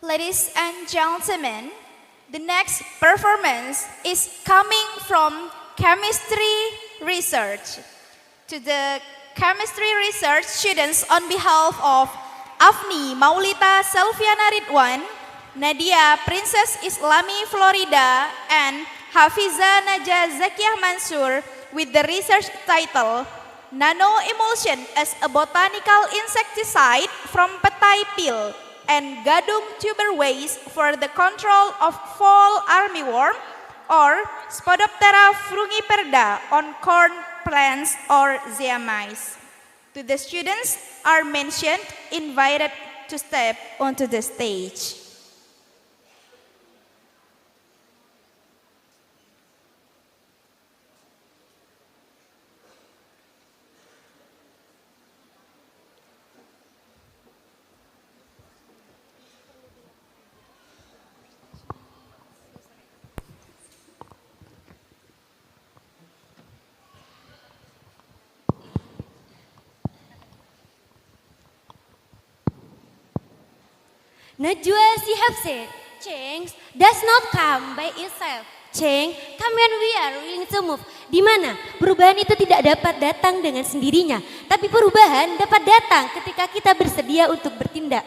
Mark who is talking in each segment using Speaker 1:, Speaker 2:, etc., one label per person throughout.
Speaker 1: Ladies and gentlemen, the next performance is coming from chemistry research. To the chemistry research students on behalf of Afni Maulita Selviana Ridwan, Nadia Princess Islami Florida, and Hafiza Najah Zakiah Mansur with the research title Nano Emulsion as a Botanical Insecticide from Petai Peel and Gadung tuber waste for the control of fall armyworm or Spodoptera frugiperda on corn plants or zeamice. To the students are mentioned invited to step onto the stage.
Speaker 2: Najwa Shihab said, change does not come by itself. Change come when we are willing to move. Di mana perubahan itu tidak dapat datang dengan sendirinya, tapi perubahan dapat datang ketika kita bersedia untuk bertindak.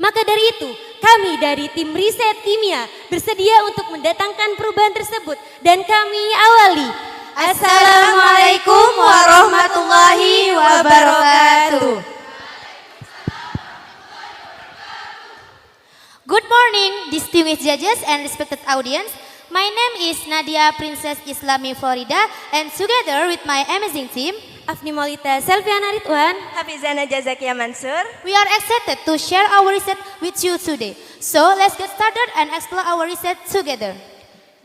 Speaker 2: Maka dari itu, kami dari tim riset kimia bersedia untuk mendatangkan perubahan tersebut dan kami awali.
Speaker 3: Assalamualaikum warahmatullahi wabarakatuh.
Speaker 2: Good morning, distinguished judges and respected audience. My name is Nadia Princess Islami Florida, and together with my amazing team, Afni Maulita Selviana Ridwan,
Speaker 3: Hafiza Najah Zakiah Mansur,
Speaker 2: we are excited to share our research with you today. So let's get started and explore our research together.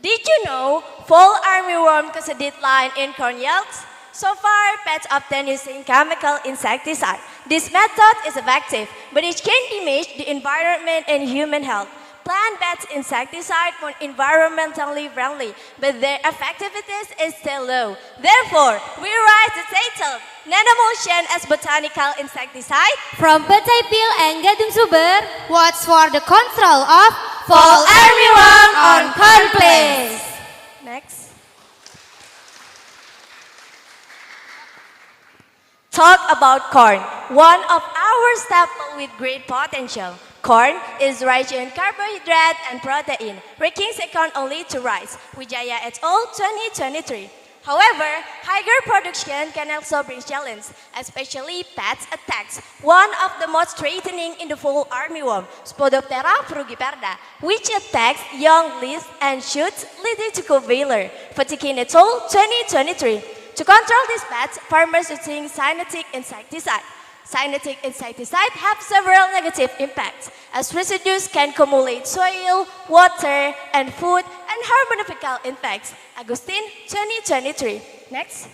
Speaker 3: did you know fall armyworm cause a decline in corn yields? So far, pets obtained using chemical insecticide. This method is effective, but it can damage the environment and human health. Plant-based insecticide are environmentally friendly, but their effectiveness is still low. Therefore, we write the title, Nanomulsion as Botanical Insecticide
Speaker 2: From Petai Peel and Gadung tuber, what's for the control of
Speaker 3: fall armyworm on corn plants. Next. Talk about corn, one of our staples with great potential. Corn is rich in carbohydrate and protein, ranking second only to rice, Wijaya et al. 2023. However, higher production can also bring challenges, especially pest attacks. One of the most threatening in the fall armyworm, Spodoptera frugiperda, which attacks young leaves and shoots, leading to co-failure, Fatikin et al. 2023. To control this pest, farmers using synthetic insecticide. Synthetic insecticide have several negative impacts, as residues can accumulate soil, water, and food, and harm beneficial impacts. Agustin, 2023. Next.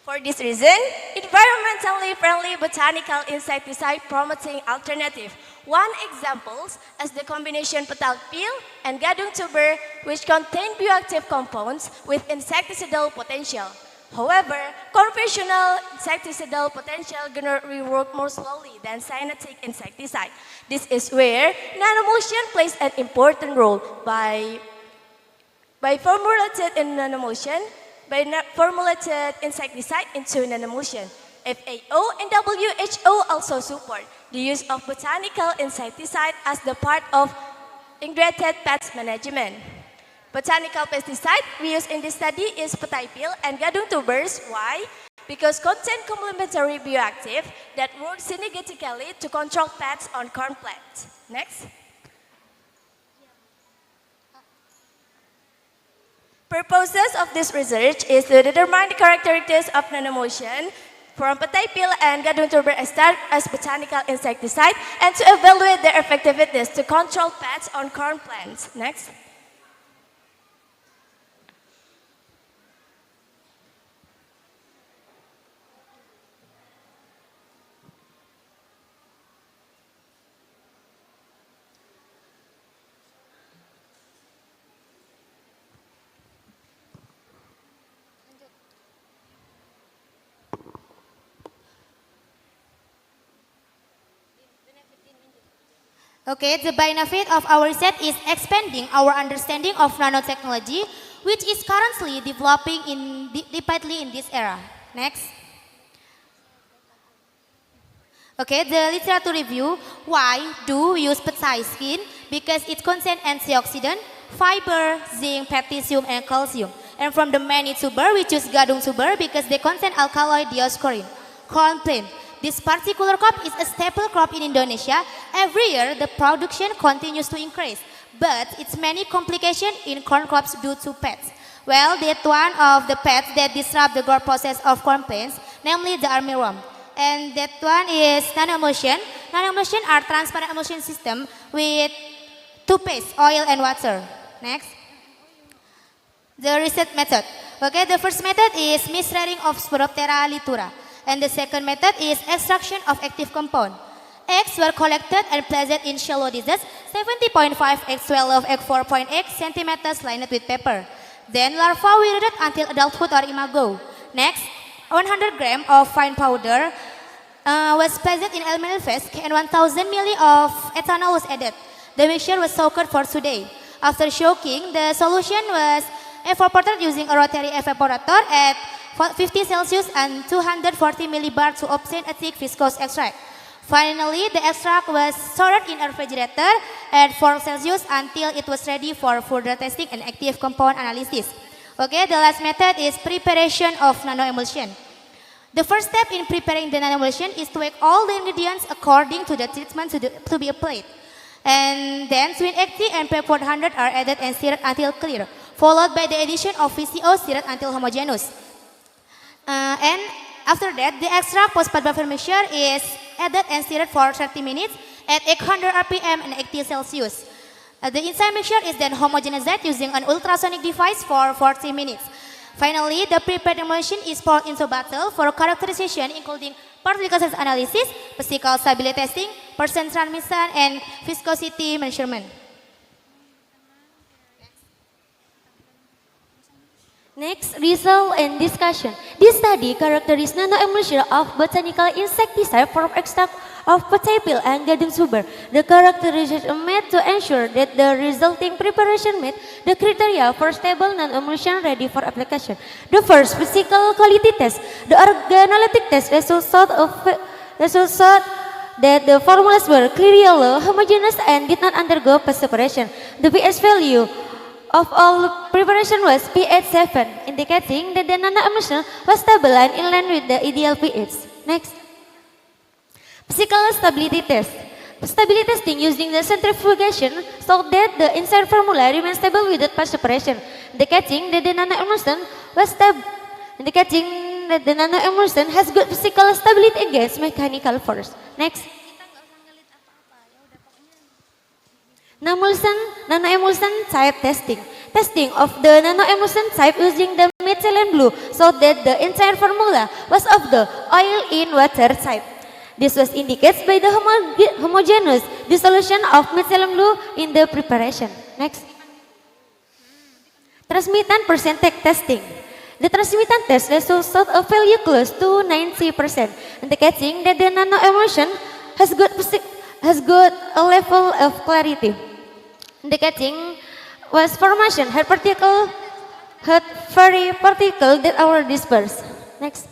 Speaker 3: For this reason, environmentally friendly botanical insecticide promoting alternative. One example is the combination petai peel and gadung tuber, which contain bioactive compounds with insecticidal potential. However, conventional insecticidal potential generally work more slowly than synthetic insecticide. This is where nanomulsion plays an important role by formulated insecticide into nanomulsion. FAO and WHO also support the use of botanical insecticide as the part of integrated pest management. Botanical pesticide we use in this study is petai peel and gadung tubers. Why? Because contain complementary bioactive that work synergetically to control pests on corn plants. Next. Purposes of this research is to determine the characteristics of nanomulsion from petai peel and gadung tuber as botanical insecticide and to evaluate their effectiveness to control pests on corn plants. Next.
Speaker 2: Okay, the benefit of our research is expanding our understanding of nanotechnology, which is currently developing rapidly in this era. Next. Okay, the literature review. Why do we use peptide skin? Because it contains antioxidant, fiber, zinc, potassium, and calcium. And from the many tuber, we choose gadung tuber because they contain alkaloid dioscorin. Corn plant. This particular crop is a staple crop in Indonesia. Every year, the production continues to increase, but its many complications in corn crops due to pests. Well, that's one of the pests that disrupt the growth process of corn plants, namely the armyworm. And that one is nanoemulsion. Nanoemulsion are transparent emulsion system with toothpaste, oil, and water. Next. The research method. Okay, the first method is misreading of Sporoptera litura. And the second method is extraction of active compound. Eggs were collected and placed in shallow dishes, 70.5 x 12 x 4.8 centimeters lined with paper. Then larvae were reared until adulthood or imago. Next, 100 grams of fine powder was placed in aluminum flask and 1000 ml of ethanol was added. The mixture was soaked for 2 days. After soaking, the solution was evaporated using a rotary evaporator at 50 Celsius and 240 millibar to obtain a thick viscose extract. Finally, the extract was stored in a refrigerator at 4 Celsius until it was ready for further testing and active compound analysis. Okay, the last method is preparation of nanoemulsion. The first step in preparing the nanoemulsion is to make all the ingredients according to the treatment to be applied. And then sweet 80 and pep 100 are added and stirred until clear, followed by the addition of VCO stirred until homogeneous. And after that, the extra post-buffer mixture is added and stirred for 30 minutes at 800 RPM and 80 Celsius. The inside mixture is then homogenized using an ultrasonic device for 40 minutes. Finally, the prepared emulsion is poured into a bottle for characterization including particle size analysis, physical stability testing, percent transmission, and viscosity measurement. Next, result and discussion. This study characterizes nanoemulsion of botanical insecticide from extract of potato and gadung tuber. The characterization made to ensure that the resulting preparation met the criteria for stable nanoemulsion ready for application. The first, physical quality test. The organoleptic test resulted that the formulas were clear yellow, homogeneous, and did not undergo post separation. The pH value of all preparation was pH 7, indicating that the nanoemulsion was stable and in line with the ideal pH. Next, physical stability test. Stability testing using the centrifugation showed that the inside formula remains stable without post separation, indicating that the nanoemulsion was stable. Indicating that the nanoemulsion has good physical stability against mechanical force. Next. Nanoemulsion type testing. Testing of the nanoemulsion type using the methylene blue so that the entire formula was of the oil in water type. This was indicated by the homogeneous dissolution of methylene blue in the preparation. Next. Transmittant percentage testing. The transmittant test resulted a value close to 90%, indicating that the nanoemulsion has good a level of clarity. Indicating was formation had very particle that are dispersed. Next.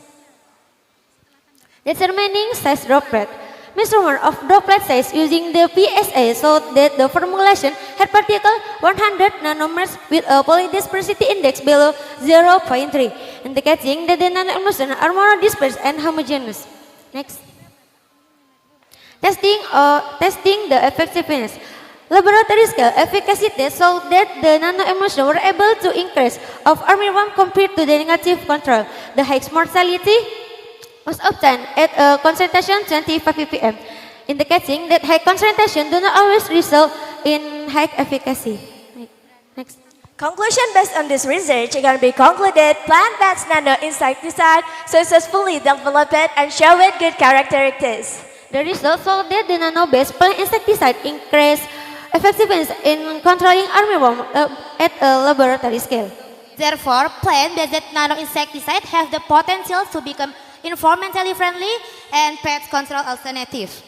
Speaker 2: Determining size droplet. Measurement of droplet size using the PSA showed that the formulation had particle 100 nanometers with a polydispersity index below 0.3, indicating that the nanoemulsion are more dispersed and homogeneous. Next. Testing the effectiveness. Laboratory scale efficacy tests showed that the nanoemulsion were able to increase of armyworm compared to the negative control. The highest mortality was obtained at a concentration 25 ppm, indicating that high concentration do not always result in high efficacy. Next.
Speaker 3: Conclusion based on this research, it can be concluded plant-based nano-insecticide successfully developed and showed good characteristics.
Speaker 2: The results showed that the nano-based plant insecticide increased effectiveness in controlling armyworm at a laboratory scale.
Speaker 1: Therefore, plant-based nano-insecticides have the potential to become environmentally friendly and pest control alternative.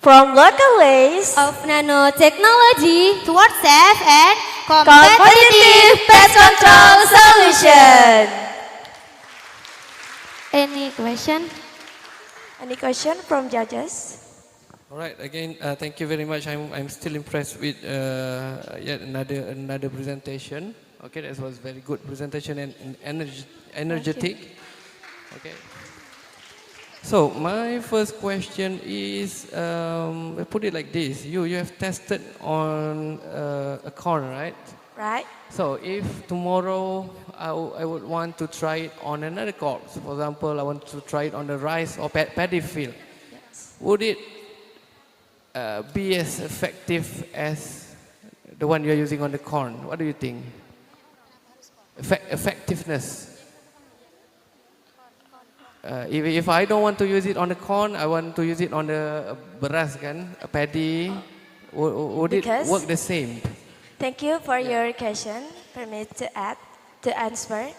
Speaker 3: from local ways
Speaker 2: of nanotechnology
Speaker 1: towards safe and
Speaker 3: competitive pest control solution.
Speaker 2: Any question?
Speaker 3: Any question from judges?
Speaker 4: All right. Again, thank you very much. I'm still impressed with yet another presentation. Okay, that was very good presentation and energetic. Okay. So my first question is, I put it like this: you have tested on a corn, right?
Speaker 3: Right?
Speaker 4: So if tomorrow I would want to try it on another crops, for example, I want to try it on the rice or paddy field, would it be as effective as the one you're using on the corn? What do you think? Effectiveness. If I don't want to use it on the corn, I want to use it on the beras kan, paddy. Would it
Speaker 3: Because-
Speaker 4: work the same?
Speaker 3: Thank you for your question. Permit to answer.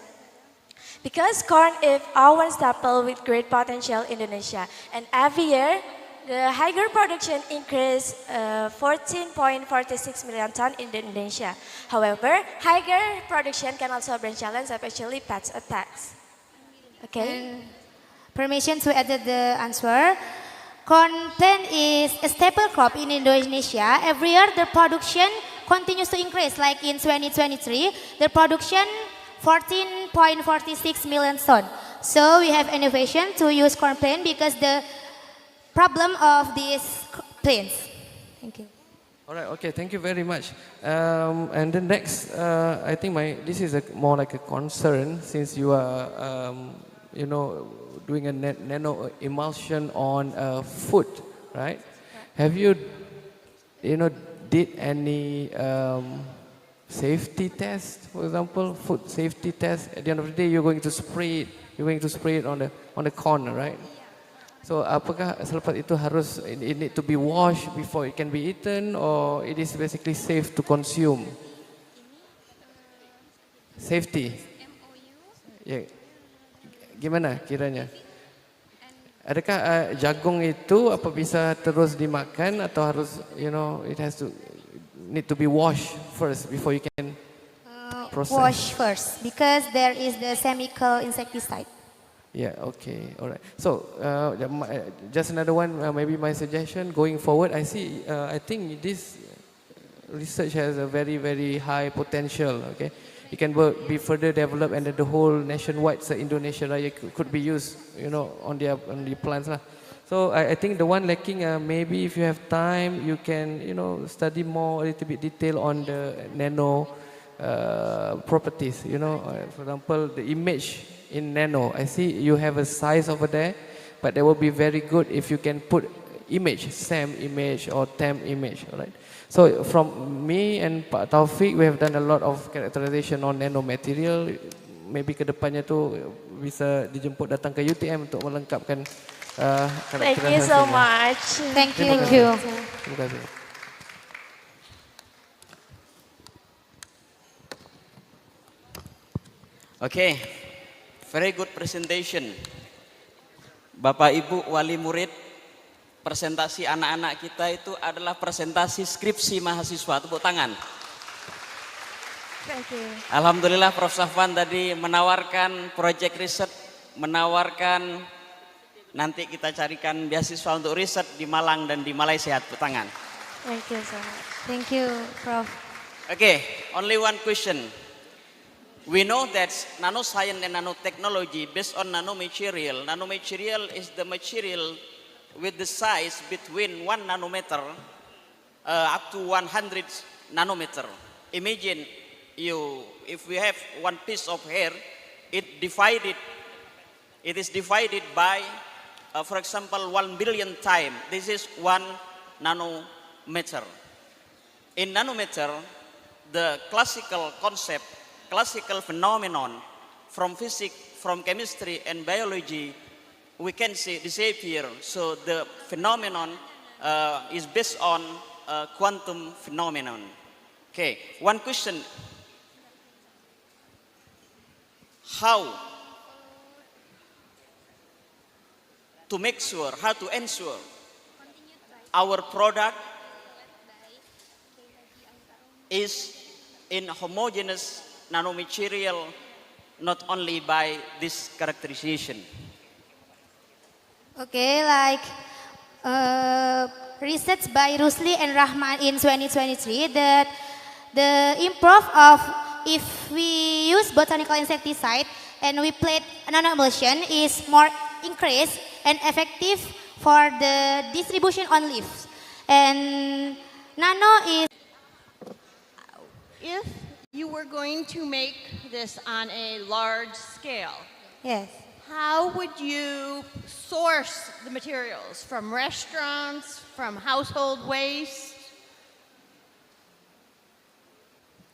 Speaker 3: Because corn is our staple with great potential in Indonesia, and every year the higher production increase 14.46 million ton in Indonesia. However, higher production can also bring challenge, especially pest attacks. Okay.
Speaker 1: Permission to add the answer. Corn plant is a staple crop in Indonesia. Every year the production continues to increase. Like in 2023, the production 14.46 million ton. So we have innovation to use corn plant because the problem of these plants. Thank you.
Speaker 4: All right. Okay. Thank you very much. And the next, I think this is more like a concern since you are, doing a nano emulsion on food, right? Have you, did any safety test, for example, food safety test? At the end of the day, you're going to spray it on the corn, right? So, apakah selepas itu harus it need to be washed before it can be eaten, or it is basically safe to consume? Safety. Ya, gimana kiranya? Adakah jagung itu apa bisa terus dimakan atau harus, it has to need to be washed first before you can process?
Speaker 1: Wash first because there is the chemical insecticide.
Speaker 4: Yeah, okay, all right. So, just another one, maybe my suggestion going forward, I think this research has a very, very high potential, okay? It can be further developed and the whole nationwide Indonesia Raya could be used, on the plants lah. So, I think the one lacking, maybe if you have time, you can, study more, a little bit detail on the nano properties, for example, the image in nano. I see you have a size over there, but that will be very good if you can put image, SAM image or TEM image, all right? So from me and Pak Taufik, we have done a lot of characterization on nano material. Maybe kedepannya tu bisa dijemput datang ke UTM untuk melengkapkan
Speaker 3: Thank you so
Speaker 4: karakterisasinya.
Speaker 3: much.
Speaker 1: Thank you.
Speaker 4: Terima kasih. Terima kasih.
Speaker 5: Okay, very good presentation. Bapak Ibu wali murid, presentasi anak-anak kita itu adalah presentasi skripsi mahasiswa. Tepuk tangan.
Speaker 3: Thank you.
Speaker 5: Alhamdulillah Prof. Safwan tadi menawarkan project riset, menawarkan nanti kita carikan beasiswa untuk riset di Malang dan di Malaysia. Tepuk tangan.
Speaker 3: Thank you so much.
Speaker 1: Thank you, Prof.
Speaker 5: Okay, only one question. We know that nanoscience and nanotechnology based on nanomaterial. Nanomaterial is the material with the size between 1 nanometer up to 100 nanometer. Imagine if we have one piece of hair, it is divided by, for example, 1 billion times. This is 1 nanometer. In nanometer, the classical concept, classical phenomenon from physics, from chemistry and biology, we can see disappear. So the phenomenon is based on quantum phenomenon. Okay, one question. How to make sure, how to ensure our product is in homogeneous nanomaterial, not only by this characterization.
Speaker 1: Okay, like research by Rusli and Rahman in 2023 that the improve of if we use botanical insecticide and we plate nanoemulsion is more increased and effective for the distribution on leaves. And nano is
Speaker 6: If you were going to make this on a large scale,
Speaker 1: yes.
Speaker 6: how would you source the materials? From restaurants, from household waste?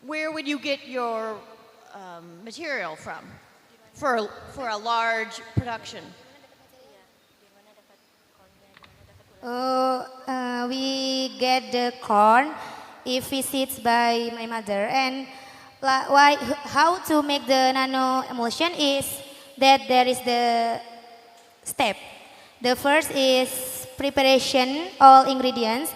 Speaker 6: Where would you get your material from for a large production?
Speaker 1: We get the corn if visits by my mother, and how to make the nano emulsion is that there is the step. The first is preparation all ingredients,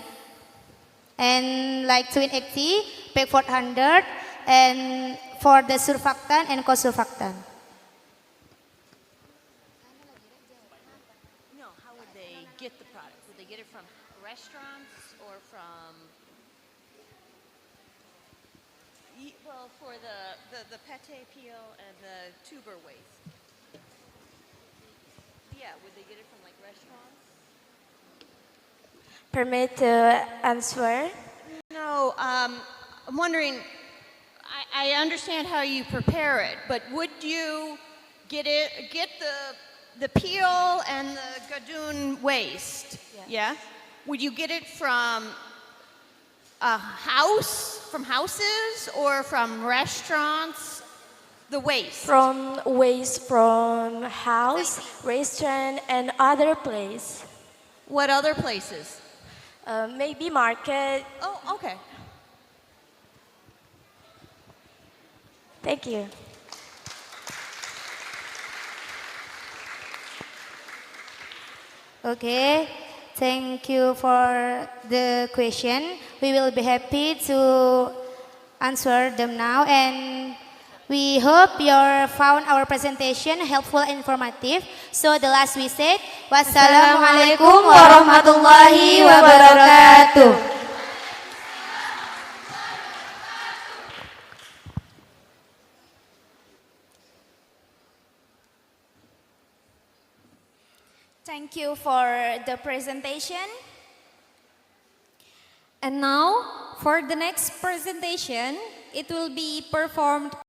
Speaker 1: and like twin 80, PEG 400, and for the surfactant and co-surfactant.
Speaker 6: No, how would they get the product? Would they get it from restaurants or from? Well, for the pate peel and the tuber waste. Yeah, would they get it from like restaurants?
Speaker 3: Permit to answer.
Speaker 6: No, I'm wondering. I understand how you prepare it, but would you get the peel and the gadoon waste? Yeah. Would you get it from a house, from houses, or from restaurants? The waste.
Speaker 3: From waste from house, restaurant, and other place.
Speaker 6: What other places?
Speaker 3: Maybe market.
Speaker 6: Oh, okay.
Speaker 3: Thank you.
Speaker 1: Okay, thank you for the question. We will be happy to answer them now, and we hope you found our presentation helpful and informative. So the last we said, wassalamualaikum warahmatullahi wabarakatuh. Thank you for the presentation.
Speaker 2: And now, for the next presentation, it will be performed